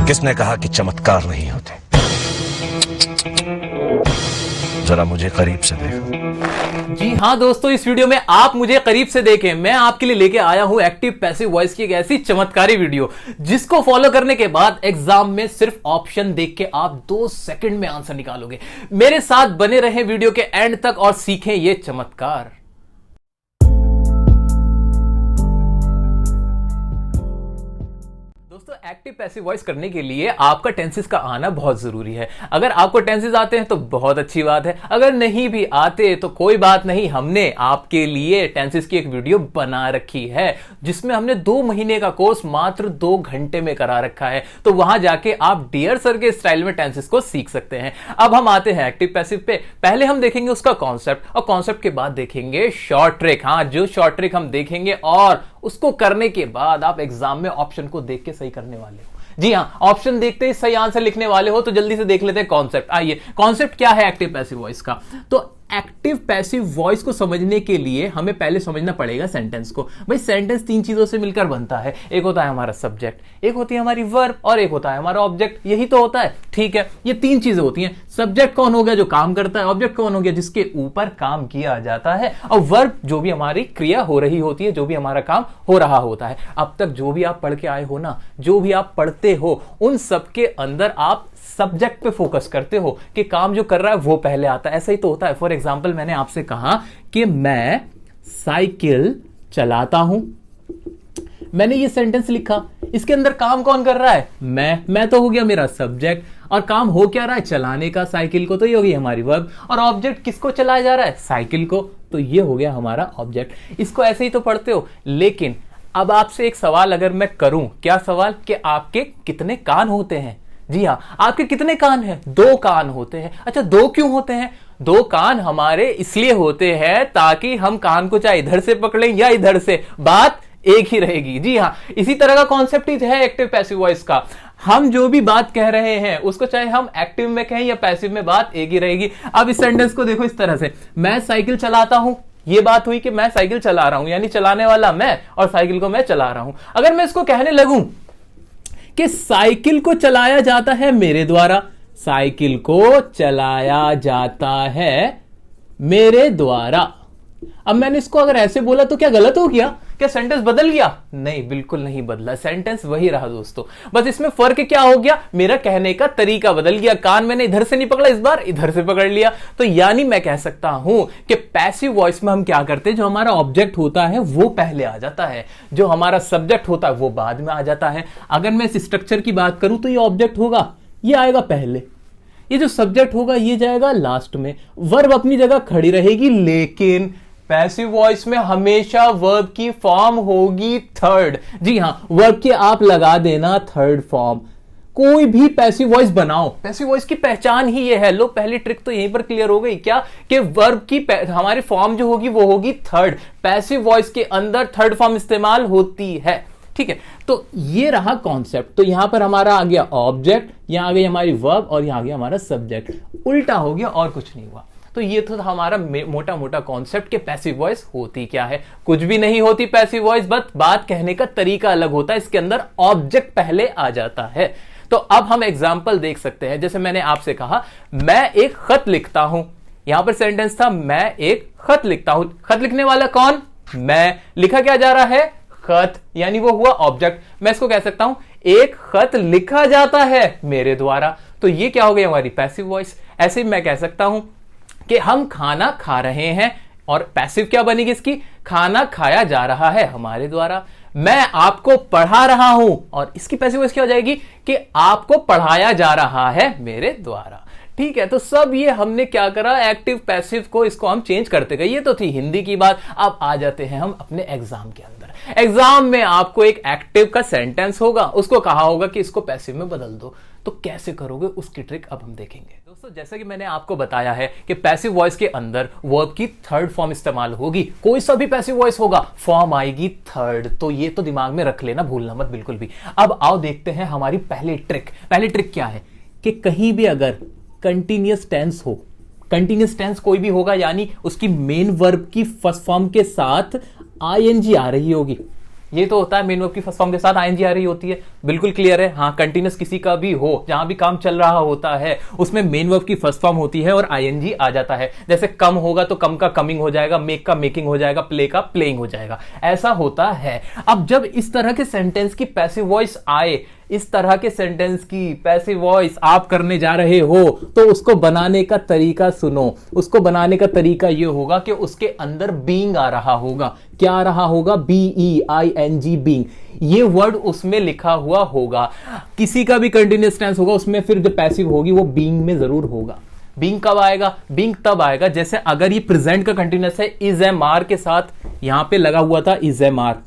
किसने कहा कि चमत्कार नहीं होते? जरा मुझे करीब से देखो। जी हाँ दोस्तों, इस वीडियो में आप मुझे करीब से देखें। मैं आपके लिए लेके आया हूं एक्टिव पैसिव वॉइस की एक ऐसी चमत्कारी वीडियो जिसको फॉलो करने के बाद एग्जाम में सिर्फ ऑप्शन देख के आप 2 सेकंड में आंसर निकालोगे। मेरे साथ बने रहें वीडियो के एंड तक और सीखें ये चमत्कार। दोस्तों, एक्टिव पैसिव वॉइस करने के लिए आपका टेंसेस का आना बहुत जरूरी है। अगर आपको टेंसेस आते हैं तो बहुत अच्छी बात है, अगर नहीं भी आते तो कोई बात नहीं। हमने आपके लिए टेंसेस की एक वीडियो बना रखी है जिसमें हमने 2 महीने का कोर्स मात्र 2 घंटे में करा रखा है। तो वहां जाके आप डियर सर के स्टाइल में टेंसेस को सीख सकते हैं। अब हम आते हैं एक्टिव पैसिव पे। पहले हम देखेंगे उसका कॉन्सेप्ट और कॉन्सेप्ट के बाद देखेंगे शॉर्ट ट्रिक। हाँ, जो शॉर्ट ट्रिक हम देखेंगे और उसको करने के बाद आप एग्जाम में ऑप्शन को देख के सही करने वाले हो। जी हाँ, ऑप्शन देखते ही सही आंसर लिखने वाले हो। तो जल्दी से देख लेते हैं कॉन्सेप्ट। आइए, कॉन्सेप्ट क्या है एक्टिव पैसिव वॉइस का? तो एक्टिव पैसिव वॉइस को समझने के लिए हमें पहले समझना पड़ेगा सेंटेंस को। भाई, सेंटेंस 3 चीजों से मिलकर बनता है। एक होता है हमारा सब्जेक्ट, एक होती है हमारी वर्ब और एक होता है हमारा ऑब्जेक्ट। यही तो होता है, ठीक है। ये 3 चीजें होती हैं। सब्जेक्ट कौन हो गया? जो काम करता है। ऑब्जेक्ट कौन हो गया? जिसके ऊपर काम किया जाता है। और वर्ब जो भी हमारी क्रिया हो रही होती है, जो भी हमारा काम हो रहा होता है। अब तक जो भी आप पढ़ के आए हो ना, जो भी आप पढ़ते हो, उन सबके अंदर आप सब्जेक्ट पे फोकस करते हो कि काम जो कर रहा है वो पहले आता है। ऐसा ही तो होता है। फॉर एग्जाम्पल, मैंने आपसे कहा कि मैं साइकिल चलाता हूं। मैंने ये सेंटेंस लिखा, इसके अंदर काम कौन कर रहा है? मैं तो हो गया मेरा सब्जेक्ट। और काम हो क्या रहा है? चलाने का साइकिल को, तो ये हो गई हमारी वर्ब। और ऑब्जेक्ट किसको चलाया जा रहा है? साइकिल को, तो ये हो गया हमारा ऑब्जेक्ट। इसको ऐसे ही तो पढ़ते हो। लेकिन अब आपसे एक सवाल अगर मैं करूं, क्या सवाल? कि आपके कितने कान होते हैं? जी हाँ, आपके कितने कान हैं? 2 कान होते हैं। अच्छा, 2 क्यों होते हैं? 2 कान हमारे इसलिए होते हैं ताकि हम कान को चाहे इधर से पकड़ें या इधर से, बात एक ही रहेगी। जी हाँ, इसी तरह का कॉन्सेप्ट ही है एक्टिव पैसिव वॉइस का। हम जो भी बात कह रहे हैं उसको चाहे हम एक्टिव में कहें या पैसिव में, बात एक ही रहेगी। अब इस सेंटेंस को देखो इस तरह से, मैं साइकिल चलाता हूं। ये बात हुई कि मैं साइकिल चला रहा हूं, यानी चलाने वाला मैं और साइकिल को मैं चला रहा हूं। अगर मैं इसको कहने लगूं कि साइकिल को चलाया जाता है मेरे द्वारा, साइकिल को चलाया जाता है मेरे द्वारा। अब मैंने इसको अगर ऐसे बोला तो क्या गलत हो गया? क्या सेंटेंस बदल गया? नहीं, बिल्कुल नहीं बदला। सेंटेंस वही रहा दोस्तों। बस इसमें फर्क क्या हो गया? मेरा कहने का तरीका बदल गया। कान मैंने इधर से नहीं पकड़ा, इस बार इधर से पकड़ लिया। तो यानी मैं कह सकता हूं कि पैसिव वॉइस में हम क्या करते हैं, जो हमारा ऑब्जेक्ट होता है वो पहले आ जाता है, जो हमारा सब्जेक्ट होता है वो बाद में आ जाता है। अगर मैं इस स्ट्रक्चर की बात करूं तो ये ऑब्जेक्ट होगा, ये आएगा पहले, ये जो सब्जेक्ट होगा ये जाएगा लास्ट में, वर्ब अपनी जगह खड़ी रहेगी। लेकिन पैसिव वॉइस में हमेशा वर्ब की फॉर्म होगी थर्ड। जी हां, वर्ब के आप लगा देना थर्ड फॉर्म। कोई भी पैसिव वॉइस बनाओ, पैसिव वॉइस की पहचान ही ये है। लो, पहली ट्रिक तो यहीं पर क्लियर हो गई। क्या? कि वर्ब की हमारी फॉर्म जो होगी वो होगी थर्ड। पैसिव वॉइस के अंदर थर्ड फॉर्म इस्तेमाल होती है, ठीक है। तो ये रहा कॉन्सेप्ट। तो यहां पर हमारा आ गया ऑब्जेक्ट, यहां आ गई हमारी वर्ब और यहां आ गया हमारा सब्जेक्ट। उल्टा हो गया और कुछ नहीं हुआ। तो ये तो हमारा मोटा मोटा कॉन्सेप्ट के पैसिव वॉइस होती क्या है। कुछ भी नहीं होती पैसिव वॉइस, बस बात कहने का तरीका अलग होता है। इसके अंदर ऑब्जेक्ट पहले आ जाता है। तो अब हम एग्जाम्पल देख सकते हैं। जैसे मैंने आपसे कहा, मैं एक खत लिखता हूं। यहां पर सेंटेंस था, मैं एक खत लिखता हूं। खत लिखने वाला कौन? मैं। लिखा क्या जा रहा है? खत, यानी वो हुआ ऑब्जेक्ट। मैं इसको कह सकता हूं, एक खत लिखा जाता है मेरे द्वारा। तो ये क्या हो गई? हमारी पैसिव वॉइस। ऐसे ही मैं कह सकता हूं कि हम खाना खा रहे हैं, और पैसिव क्या बनेगी इसकी? खाना खाया जा रहा है हमारे द्वारा। मैं आपको पढ़ा रहा हूं, और इसकी पैसिव वॉइस क्या हो जाएगी? कि आपको पढ़ाया जा रहा है मेरे द्वारा। ठीक है, तो सब ये हमने क्या करा, एक्टिव पैसिव को इसको हम चेंज करते गए। ये तो थी हिंदी की बात। अब आ जाते हैं हम अपने एग्जाम के अंदर। एग्जाम में आपको एक एक्टिव का सेंटेंस होगा, उसको कहा होगा कि इसको पैसिव में बदल दो। तो कैसे करोगे उसकी ट्रिक अब हम देखेंगे। दोस्तों, जैसा कि मैंने आपको बताया है कि पैसिव वॉइस के अंदर वर्ब की थर्ड फॉर्म इस्तेमाल होगी। कोई सा भी पैसिव वॉइस होगा, फॉर्म आएगी थर्ड। तो ये तो दिमाग में रख लेना, भूलना मत बिल्कुल भी। अब आओ देखते हैं हमारी पहली ट्रिक। पहली ट्रिक क्या है कि कहीं भी अगर कंटिन्यूअस टेंस हो, कंटिन्यूअस टेंस कोई भी होगा, यानी उसकी मेन वर्ब की फर्स्ट फॉर्म के साथ आईएनजी आ रही होगी, ये तो होता है मेन वर्ब की फर्स्ट फॉर्म के साथ आईएनजी आ रही होती है, बिल्कुल क्लियर है। हाँ, कंटिन्यूस किसी का भी हो, जहां भी काम चल रहा होता है उसमें मेन वर्ब की फर्स्ट फॉर्म होती है और आईएनजी आ जाता है। जैसे कम होगा तो कम का कमिंग हो जाएगा, मेक का मेकिंग हो जाएगा, प्ले का प्लेइंग हो जाएगा, ऐसा होता है। अब जब इस तरह के सेंटेंस की पैसिव वॉइस आए, इस तरह के सेंटेंस की पैसिव वॉइस आप करने जा रहे हो, तो उसको बनाने का तरीका सुनो। उसको बनाने का तरीका यह होगा कि उसके अंदर बीइंग आ रहा होगा। क्या आ रहा होगा? BEING, being. ये वर्ड उसमें लिखा हुआ होगा। किसी का भी कंटिन्यूअस टेंस होगा उसमें फिर जो पैसिव होगी वो बीइंग में जरूर होगा। बीइंग कब आएगा? बीइंग तब आएगा जैसे अगर ये प्रेजेंट का कंटिन्यूअस है, इज एम आर के साथ यहां पे लगा हुआ था इज एम आर,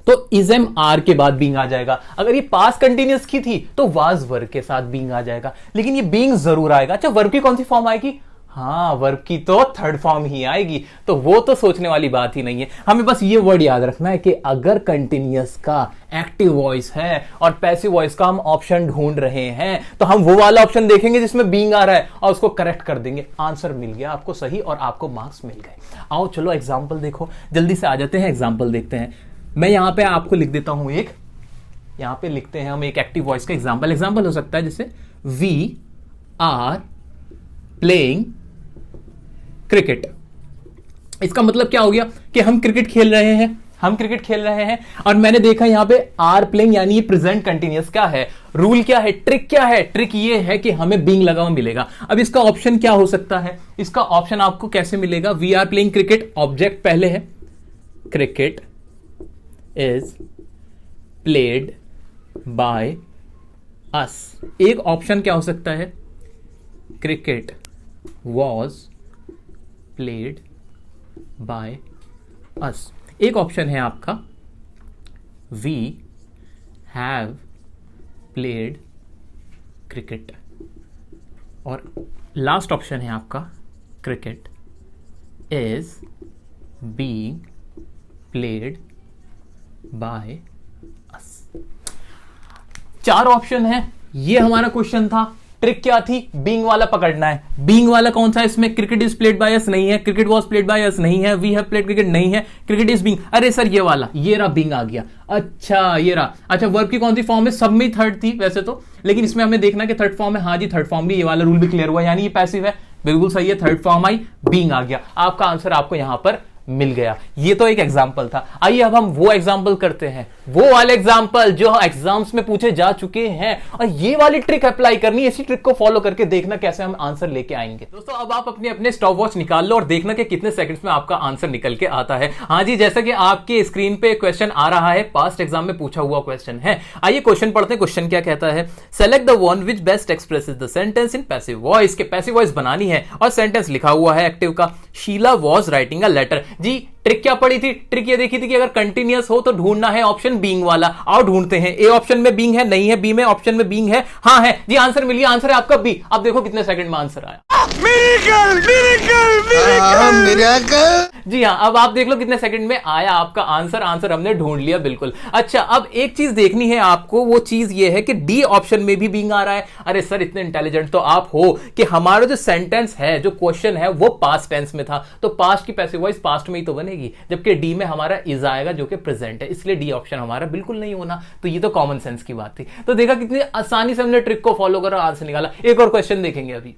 तो इज एम आर के बाद बीइंग आ जाएगा। अगर ये पास्ट कंटिन्यूअस की थी तो वाज वर्ब के साथ बीइंग आ जाएगा, लेकिन ये बीइंग जरूर आएगा। अच्छा, वर्ब की कौन सी फॉर्म आएगी? हाँ, वर्ब की तो थर्ड फॉर्म ही आएगी, तो वो तो सोचने वाली बात ही नहीं है। हमें बस ये वर्ड याद रखना है कि अगर कंटिन्यूअस का एक्टिव वॉइस है और पैसिव वॉइस का हम ऑप्शन ढूंढ रहे हैं, तो हम वो वाला ऑप्शन देखेंगे जिसमें बीइंग आ रहा है और उसको करेक्ट कर देंगे। आंसर मिल गया आपको सही और आपको मार्क्स मिल गए। आओ चलो एग्जाम्पल देखो, जल्दी से आ जाते हैं, एग्जाम्पल देखते हैं। मैं यहां पे आपको लिख देता हूं एक, यहां पे लिखते हैं हम एक एक्टिव वॉइस का एग्जांपल। एग्जांपल हो सकता है जैसे वी आर प्लेइंग क्रिकेट। इसका मतलब क्या हो गया कि हम क्रिकेट खेल रहे हैं, हम क्रिकेट खेल रहे हैं और मैंने देखा यहां पे आर प्लेइंग यानी ये प्रेजेंट कंटिन्यूअस क्या है, रूल क्या है, ट्रिक क्या है? ट्रिक ये है कि हमें बीइंग लगा हुआ मिलेगा। अब इसका ऑप्शन क्या हो सकता है? इसका ऑप्शन आपको कैसे मिलेगा? We are playing cricket, object पहले है, cricket is played by us। एक ऑप्शन क्या हो सकता है? Cricket was played by us। एक ऑप्शन है आपका we have played cricket, और लास्ट ऑप्शन है आपका cricket is being played by us. चार ऑप्शन है, ये हमारा क्वेश्चन था। ट्रिक क्या थी? बीइंग वाला पकड़ना है। बीइंग वाला कौन सा है इसमें? Cricket is played by us नहीं है, cricket was played by us नहीं है, वी हैव प्लेड क्रिकेट नहीं है, क्रिकेट इज बीइंग। अरे सर ये वाला, ये रहा बीइंग आ गया। अच्छा ये रहा। अच्छा, वर्ब की कौन सी फॉर्म है? सब में थर्ड थी वैसे तो, लेकिन इसमें हमें देखना कि थर्ड फॉर्म है। हाँ जी थर्ड फॉर्म भी, ये वाला रूल भी क्लियर हुआ, यानी ये पैसिव है, बिल्कुल सही है। थर्ड फॉर्म आई, बीइंग आ गया। आपका आंसर आपको यहां पर मिल गया। ये तो एक एग्जाम्पल था। आइए अब हम वो एग्जाम्पल करते हैं, वो वाले एग्जाम्पल जो एग्जाम्स में पूछे जा चुके हैं, और ये वाली ट्रिक अप्लाई करनी है। इसी ट्रिक को फॉलो करके देखना कैसे हम आंसर लेके आएंगे। दोस्तों अब आप अपने अपने स्टॉप वॉच निकाल लो और देखना कि कितने सेकंड्स में आपका आंसर निकल के आता है। हाँ जी, जैसा कि आपके स्क्रीन पे क्वेश्चन आ रहा है, पास्ट एग्जाम में पूछा हुआ क्वेश्चन है। आइए क्वेश्चन पढ़ते हैं। क्वेश्चन क्या कहता है? Select the one which best expresses the sentence in passive voice. के पैसिव वॉइस बनानी है और सेंटेंस लिखा हुआ है एक्टिव का, Sheela was writing a letter. जी ट्रिक क्या पड़ी थी? ट्रिक ये देखी थी कि अगर कंटिन्यूअस हो तो ढूंढना है ऑप्शन बीइंग वाला। आओ ढूंढते हैं। ए ऑप्शन में बीइंग है नहीं है, बी में ऑप्शन में बीइंग है, हाँ है जी। आंसर मिल गया, आंसर है आपका बी। अब देखो कितने सेकंड में आंसर आया। जी हाँ, अब आप देख लो कितने सेकंड में आया आपका आंसर। आंसर हमने ढूंढ लिया बिल्कुल। अच्छा, अब एक चीज देखनी है आपको, वो चीज ये है कि डी ऑप्शन में भी बीइंग आ रहा है। अरे सर इतने इंटेलिजेंट तो आप हो कि हमारा जो सेंटेंस है, जो क्वेश्चन है, वो पास्ट टेंस में था, तो पास्ट की पैसिव वॉइस पास्ट में ही तो बनेगी, जबकि डी में हमारा इज आएगा जो कि प्रेजेंट है, इसलिए डी ऑप्शन हमारा बिल्कुल नहीं होना। तो ये तो कॉमन सेंस की बात थी। तो देखा कितनी आसानी से हमने ट्रिक को फॉलो करा, आंसर निकाला। एक और क्वेश्चन देखेंगे अभी।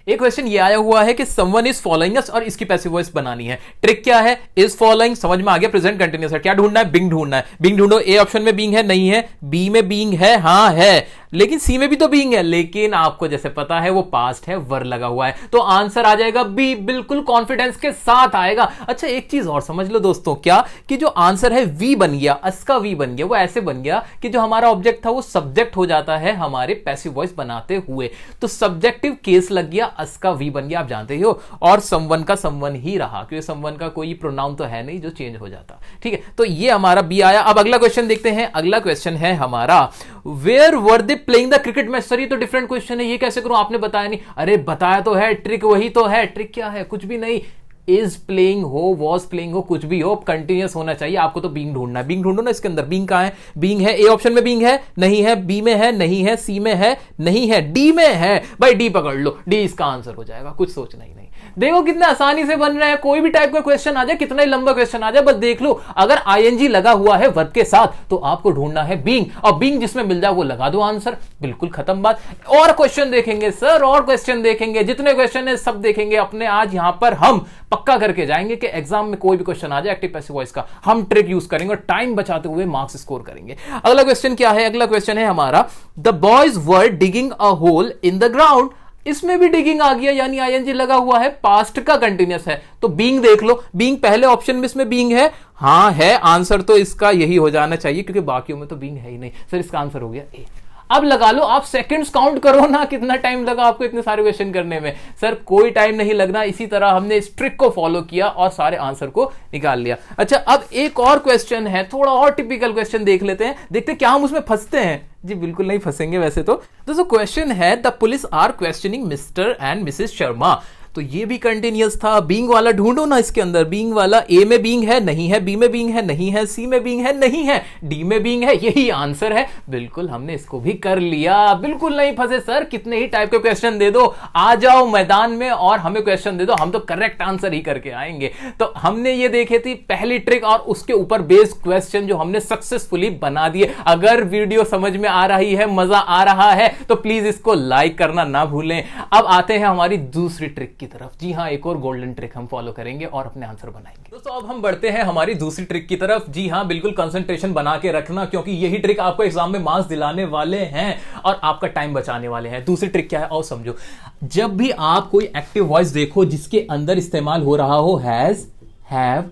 एक क्वेश्चन ये आया हुआ है कि समवन इज फॉलोइंग अस और इसकी पैसिव वॉइस बनानी है। ट्रिक क्या है? इज फॉलोइंग समझ में आ गया, प्रेजेंट कंटिन्यूअस है। क्या ढूंढना है? बीइंग ढूंढना है। बीइंग ढूंढो। ए ऑप्शन में बीइंग है नहीं है, बी में बीइंग है हाँ है, लेकिन सी में भी तो बीइंग है, लेकिन आपको जैसे पता है वो पास्ट है, वर लगा हुआ है, तो आंसर आ जाएगा बी, बिल्कुल कॉन्फिडेंस के साथ आएगा। अच्छा एक चीज और समझ लो दोस्तों, क्या कि जो आंसर है वी बन गया, अस का वी बन गया, वो ऐसे बन गया कि जो हमारा ऑब्जेक्ट था वो सब्जेक्ट हो जाता है हमारे पैसिव वॉइस बनाते हुए, तो सब्जेक्टिव केस लग गया, अस का वी बन गया, आप जानते ही हो, और समवन का समवन ही रहा, क्योंकि समवन का कोई प्रोनाउन तो है नहीं जो चेंज हो जाता। ठीक है, तो ये हमारा बी आया। अब अगला क्वेश्चन देखते हैं। अगला क्वेश्चन है हमारा, where were they playing the cricket match. Sir ये तो डिफरेंट क्वेश्चन है, ये कैसे करूं? आपने बताया नहीं। अरे बताया तो है, ट्रिक वही तो है। ट्रिक क्या है? कुछ भी नहीं। इज प्लेइंग हो, वॉज प्लेइंग हो, कुछ भी हो, कंटिन्यूअस होना चाहिए। आपको तो बीइंग ढूंढना है। बीइंग ढूंढो ना, इसके अंदर बीइंग कहां है? बीइंग है। ए ऑप्शन में बीइंग है नहीं है, बी में है नहीं है, सी में है नहीं है, डी में है। भाई डी पकड़ लो, डी इसका आंसर हो जाएगा, कुछ सोचना ही नहीं। देखो कितने आसानी से बन रहे हैं, कोई भी टाइप का क्वेश्चन आ जाए, कितना ही लंबा क्वेश्चन आ जाए, बस देख लो। अगर आईएनजी लगा हुआ है वर्ब के साथ तो आपको ढूंढना है बीइंग, और बीइंग जिसमें मिल जाए वो लगा दो आंसर, बिल्कुल खत्म बात। और क्वेश्चन देखेंगे सर, और क्वेश्चन देखेंगे, जितने क्वेश्चन है सब देखेंगे अपने। आज यहां पर हम पक्का करके जाएंगे कि एग्जाम में कोई भी क्वेश्चन आ जाए एक्टिव पैसिव वॉइस का, हम ट्रिक यूज करेंगे और टाइम बचाते हुए मार्क्स स्कोर करेंगे। अगला क्वेश्चन क्या है? अगला क्वेश्चन है हमारा, the boys were digging a hole in the ground. इसमें भी डिगिंग आ गया, यानी आईएनजी लगा हुआ है, पास्ट का कंटिन्यूअस है, तो बीइंग देख लो। बीइंग पहले ऑप्शन में इसमें बीइंग है, हाँ है, आंसर तो इसका यही हो जाना चाहिए क्योंकि बाकियों में तो बीइंग है ही नहीं। सर इसका आंसर हो गया ए। अब लगा लो, आप सेकंड्स काउंट करो ना, कितना टाइम लगा आपको इतने सारे क्वेश्चन करने में। सर कोई टाइम नहीं लगना, इसी तरह हमने इस ट्रिक को फॉलो किया और सारे आंसर को निकाल लिया। अच्छा, अब एक और क्वेश्चन है, थोड़ा और टिपिकल क्वेश्चन देख लेते हैं, देखते क्या हम उसमें फंसते हैं। जी बिल्कुल नहीं फंसेंगे वैसे तो। दोस्तों क्वेश्चन है, the police are questioning Mr and Mrs Sharma. तो ये भी कंटिन्यूअस था। बीइंग वाला ढूंढो ना, इसके अंदर बीइंग वाला, ए में बीइंग है नहीं है, बी में बीइंग है नहीं है, सी में बीइंग है नहीं है, डी में बीइंग है, यही आंसर है। बिल्कुल हमने इसको भी कर लिया, बिल्कुल नहीं फंसे सर। कितने ही टाइप के क्वेश्चन दे दो, आ जाओ मैदान में और हमें क्वेश्चन दे दो, हम तो करेक्ट आंसर ही करके आएंगे। तो हमने ये देखे थी पहली ट्रिक और उसके ऊपर बेस्ड क्वेश्चन जो हमने सक्सेसफुली बना दिए। अगर वीडियो समझ में आ रही है, मजा आ रहा है, तो प्लीज इसको लाइक करना ना भूलें। अब आते हैं हमारी दूसरी ट्रिक की तरफ। जी हां, एक और गोल्डन ट्रिक हम फॉलो करेंगे और अपने आंसर बनाएंगे। दोस्तों अब हम बढ़ते हैं हमारी दूसरी ट्रिक की तरफ। जी हां, बिल्कुल कंसंट्रेशन बना के रखना क्योंकि यही ट्रिक आपको एग्जाम में मार्क्स दिलाने वाले हैं और आपका टाइम बचाने वाले हैं। दूसरी ट्रिक क्या है और समझो। जब भी आप कोई एक्टिव वॉइस देखो जिसके अंदर इस्तेमाल हो रहा हो हैज, हैव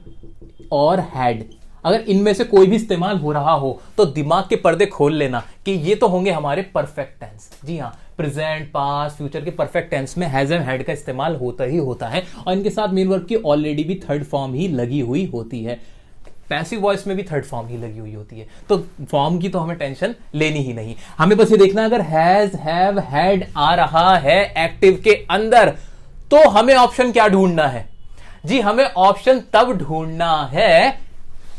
और हैड, अगर इनमें से कोई भी इस्तेमाल हो रहा हो तो दिमाग के पर्दे खोल लेना कि ये तो होंगे हमारे परफेक्ट टेंस। जी हां, प्रेजेंट, पास्ट, फ्यूचर के परफेक्ट टेंस में हैज एंड हैड का इस्तेमाल होता ही होता है और इनके साथ मेन वर्ब की ऑलरेडी भी थर्ड फॉर्म ही लगी हुई होती है। पैसिव वॉइस में भी थर्ड फॉर्म ही लगी हुई होती है, तो फॉर्म की तो हमें टेंशन लेनी ही नहीं। हमें बस ये देखना अगर हैज, हैव, हैड आ रहा है एक्टिव के अंदर तो हमें ऑप्शन क्या ढूंढना है? जी हमें ऑप्शन तब ढूंढना है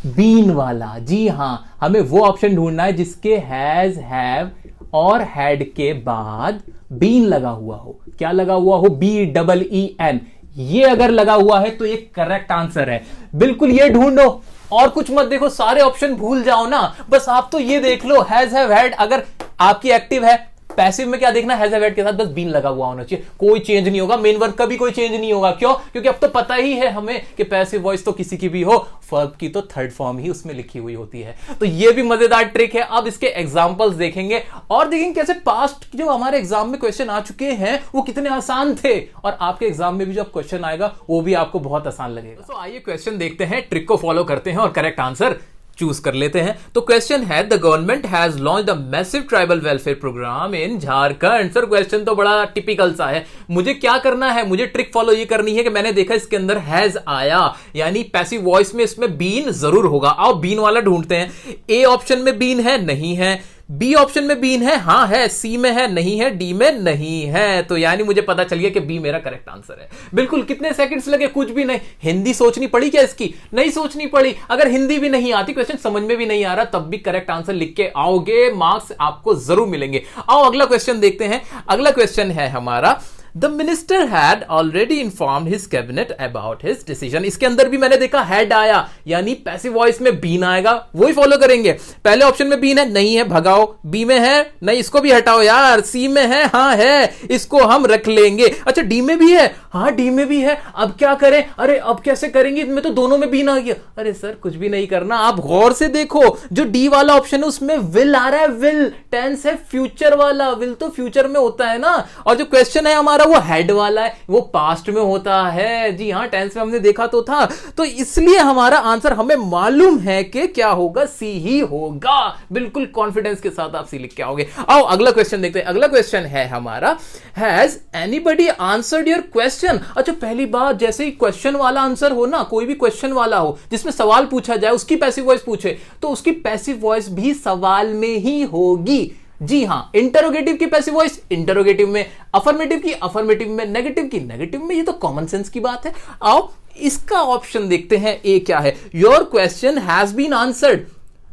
बीन वाला। जी हां, हमें वो ऑप्शन ढूंढना है जिसके हैज, हैव और हैड के बाद बीन लगा हुआ हो। क्या लगा हुआ हो? BEEN। ये अगर लगा हुआ है तो ये करेक्ट आंसर है। बिल्कुल ये ढूंढो और कुछ मत देखो, सारे ऑप्शन भूल जाओ ना, बस आप तो ये देख लो हैज, हैव, हैड। अगर आपकी एक्टिव है, पैसिव में क्या देखना, हैज हैव हैड के साथ बस बीन लगा हुआ होना चाहिए, कोई चेंज नहीं होगा। मेन वर्ब का भी कोई चेंज नहीं होगा। क्यों? क्योंकि अब तो पता ही है हमें कि पैसिव वॉइस तो किसी की भी हो, वर्ब की तो थर्ड फॉर्म ही उसमें लिखी हुई होती है। तो ये भी मजेदार ट्रिक है। अब इसके एग्जांपल्स देखेंगे और देखेंगे कैसे पास्ट जो हमारे एग्जाम में क्वेश्चन आ चुके हैं वो कितने आसान थे और आपके एग्जाम में भी जब क्वेश्चन आएगा वो भी आपको बहुत आसान लगेगा। तो आइए क्वेश्चन देखते हैं, ट्रिक को फॉलो करते हैं और करेक्ट आंसर चूज कर लेते हैं। तो क्वेश्चन है, the government has launched a massive tribal welfare programme in Jharkhand. Sir question तो बड़ा टिपिकल सा है, मुझे क्या करना है? मुझे ट्रिक फॉलो ये करनी है कि मैंने देखा इसके अंदर हैज आया, यानी पैसिव वॉइस में इसमें बीन जरूर होगा। आओ बीन वाला ढूंढते हैं। ए ऑप्शन में बीन है नहीं है, बी ऑप्शन में बीन है हाँ है, सी में है नहीं है, डी में नहीं है। तो यानी मुझे पता चल गया कि बी मेरा करेक्ट आंसर है। बिल्कुल। कितने सेकंड्स लगे? कुछ भी नहीं। हिंदी सोचनी पड़ी क्या इसकी? नहीं सोचनी पड़ी। अगर हिंदी भी नहीं आती, क्वेश्चन समझ में भी नहीं आ रहा, तब भी करेक्ट आंसर लिख के आओगे, मार्क्स आपको जरूर मिलेंगे। आओ अगला क्वेश्चन देखते हैं। अगला क्वेश्चन है हमारा, the minister had already informed his cabinet about his decision. इसके अंदर भी मैंने देखा हैड आया, यानी पैसिव वॉइस में बीन आएगा, वही फॉलो करेंगे। पहले ऑप्शन में बीन है नहीं है, भगाओ। बी में है नहीं, इसको भी हटाओ यार। सी में है हाँ है, इसको हम रख लेंगे। अच्छा डी में भी है, हाँ डी में भी है। अब क्या करें? अरे अब कैसे करेंगे, इनमें तो दोनों में बीन आ गया। अरे सर कुछ भी नहीं करना, आप गौर से देखो, जो डी वाला ऑप्शन है उसमें विल आ रहा है। विल टेंस है फ्यूचर वाला, विल तो फ्यूचर में होता है ना, और जो क्वेश्चन है हमारा वो हेड वाला है, वो पास्ट में होता है। जी हाँ, टेंस में हमने देखा तो था, तो इसलिए हमारा आंसर हमें मालूम है कि क्या होगा, सी ही होगा। बिल्कुल कॉन्फिडेंस के साथ आप सी लिख के आओगे। आओ अगला क्वेश्चन देखते हैं। अगला क्वेश्चन है हमारा, has anybody answered your question. अच्छा पहली बात, जैसे ही क्वेश्चन वाला आंसर हो ना, कोई भी क्वेश्चन वाला हो जिसमें सवाल पूछा जाए, उसकी पैसिव वॉइस पूछे तो उसकी पैसिव वॉइस भी सवाल में ही होगी। जी हां, इंटरोगेटिव की पैसिव वॉइस इंटरोगेटिव में, अफर्मेटिव की अफर्मेटिव में, नेगेटिव की नेगेटिव में। ये तो कॉमन सेंस की बात है। आओ इसका ऑप्शन देखते हैं, ए क्या है। Your question has been answered.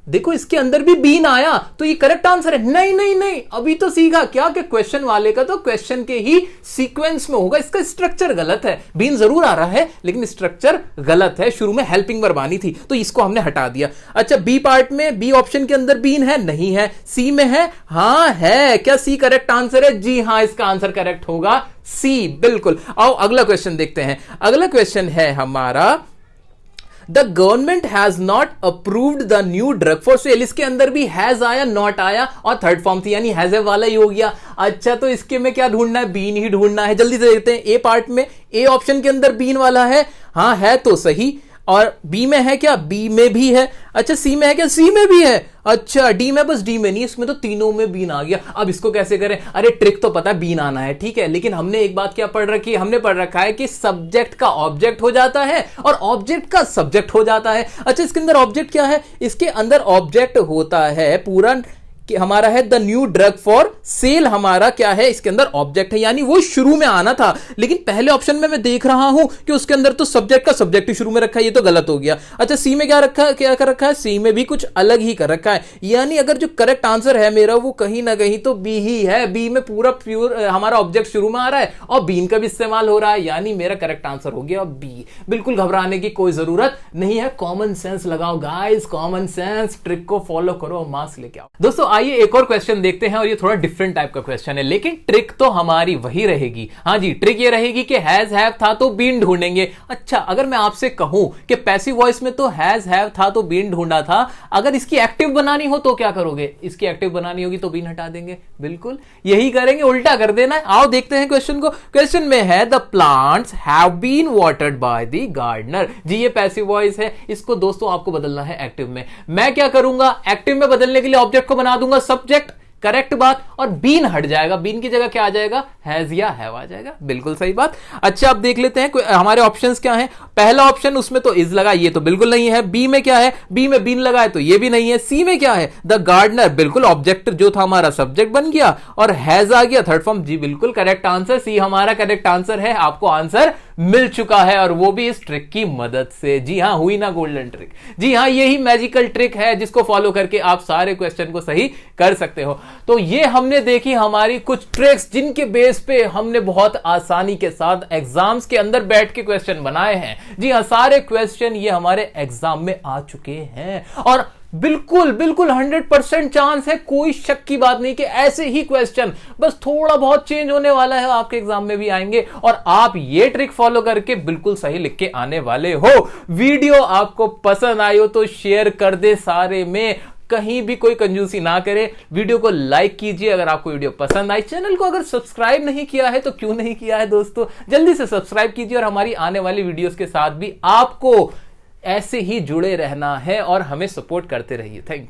देखो इसके अंदर भी बीन आया तो ये करेक्ट आंसर है। नहीं नहीं नहीं, अभी तो सीखा क्या कि क्वेश्चन वाले का तो क्वेश्चन के ही सीक्वेंस में होगा, इसका स्ट्रक्चर गलत है। बीन जरूर आ रहा है लेकिन स्ट्रक्चर गलत है, शुरू में हेल्पिंग वर्ब आनी थी तो इसको हमने हटा दिया। अच्छा बी पार्ट में, बी ऑप्शन के अंदर बीन है? नहीं है। सी में है? हाँ है। क्या सी करेक्ट आंसर है? जी हाँ, इसका आंसर करेक्ट होगा सी, बिल्कुल। आओ अगला क्वेश्चन देखते हैं। अगला क्वेश्चन है हमारा the government has not approved the new drug for sale. इसके अंदर भी हैज आया, नॉट आया और थर्ड फॉर्म थी यानी हैज वाला ही हो गया। अच्छा तो इसके में क्या ढूंढना है? बीन ही ढूंढना है। जल्दी से देखते हैं। ए पार्ट में, ए ऑप्शन के अंदर बीन वाला है? हाँ है तो सही। और बी में है क्या? बी में भी है। अच्छा सी में है क्या? सी में भी है। अच्छा डी में, बस डी में नहीं, इसमें तो तीनों में बीन आ गया। अब इसको कैसे करें? अरे ट्रिक तो पता है, बीन आना है ठीक है, लेकिन हमने एक बात क्या पढ़ रखी है? हमने पढ़ रखा है कि सब्जेक्ट का ऑब्जेक्ट हो जाता है और ऑब्जेक्ट का सब्जेक्ट हो जाता है। अच्छा इसके अंदर ऑब्जेक्ट क्या है? इसके अंदर ऑब्जेक्ट होता है पूरा कि हमारा है the new drug for sale, हमारा क्या है? इसके अंदर ऑब्जेक्ट है यानी वो शुरू में आना था, लेकिन पहले ऑप्शन में मैं देख रहा हूं कि उसके अंदर तो सब्जेक्ट का सब्जेक्ट ही शुरू में रखा है, ये तो गलत हो गया। अच्छा सी में क्या रखा है? क्या कर रखा है? सी में भी कुछ अलग ही कर रखा है, यानी अगर जो करेक्ट आंसर है मेरा वो कहीं ना कहीं तो बी ही है। बी में पूरा प्योर हमारा ऑब्जेक्ट शुरू में आ रहा है और बीन का भी इस्तेमाल हो रहा है, यानी मेरा करेक्ट आंसर हो गया बी। बिल्कुल घबराने की कोई जरूरत नहीं है, कॉमन सेंस लगाओ गाइस, कॉमन सेंस, ट्रिक को फॉलो करो और मार्क्स लेके आओ। दोस्तों आइए एक और क्वेश्चन देखते हैं और ये थोड़ा डिफरेंट टाइप का क्वेश्चन है, लेकिन ट्रिक तो हमारी वही रहेगी। हाँ जी, ट्रिक ये रहेगी कि हैज हैव था तो बीन ढूंढेंगे। अच्छा अगर मैं आपसे कहूं कि पैसिव वॉइस में तो हैज हैव था तो बीन ढूंढा था, अगर इसकी एक्टिव बनानी हो तो क्या करोगे? इसकी एक्टिव बनानी होगी तो बीन हटा देंगे, बिल्कुल यही करेंगे, उल्टा कर देना है। आओ देखते हैं क्वेश्चन को। क्वेश्चन में है the plants have been watered by the gardener. जी ये पैसिव वॉइस है, इसको दोस्तों आपको बदलना है एक्टिव में। मैं क्या करूंगा? एक्टिव में बदलने के लिए ऑब्जेक्ट को बना दूंगा सब्जेक्ट, करेक्ट बात, और बीन हट जाएगा, बीन की जगह क्या आ जाएगा? हैज या हैव आ जाएगा, बिल्कुल सही बात। अच्छा अब देख लेते हैं हमारे ऑप्शंस क्या हैं। पहला ऑप्शन उसमें तो इज लगा, ये तो बिल्कुल नहीं है। बी में क्या है? बी में बीन लगा है तो ये भी नहीं है। सी में क्या है? द गार्डनर, बिल्कुल ऑब्जेक्ट जो था हमारा सब्जेक्ट बन गया और हैज आ गया थर्ड फॉर्म। जी बिल्कुल करेक्ट आंसर, सी हमारा करेक्ट आंसर है। आपको आंसर मिल चुका है और वो भी इस ट्रिक की मदद से। जी हां, हुई ना गोल्डन ट्रिक। जी हां, यही मैजिकल ट्रिक है जिसको फॉलो करके आप सारे क्वेश्चन को सही कर सकते हो। तो ये हमने देखी हमारी कुछ ट्रिक्स जिनके बेस पे हमने बहुत आसानी के साथ एग्जाम्स के अंदर बैठ के क्वेश्चन बनाए हैं। जी हां, सारे क्वेश्चन ये हमारे एग्जाम में आ चुके हैं और बिल्कुल बिल्कुल 100% चांस है, कोई शक की बात नहीं कि ऐसे ही क्वेश्चन बस थोड़ा बहुत चेंज होने वाला है, आपके एग्जाम में भी आएंगे और आप ये ट्रिक फॉलो करके बिल्कुल सही लिख के आने वाले हो। वीडियो आपको पसंद आई हो तो शेयर कर दे सारे में, कहीं भी कोई कंजूसी ना करे। वीडियो को लाइक कीजिए अगर आपको वीडियो पसंद आई। चैनल को अगर सब्सक्राइब नहीं किया है तो क्यों नहीं किया है दोस्तों, जल्दी से सब्सक्राइब कीजिए और हमारी आने वाली वीडियोस के साथ भी आपको ऐसे ही जुड़े रहना है और हमें सपोर्ट करते रहिए। Thank you.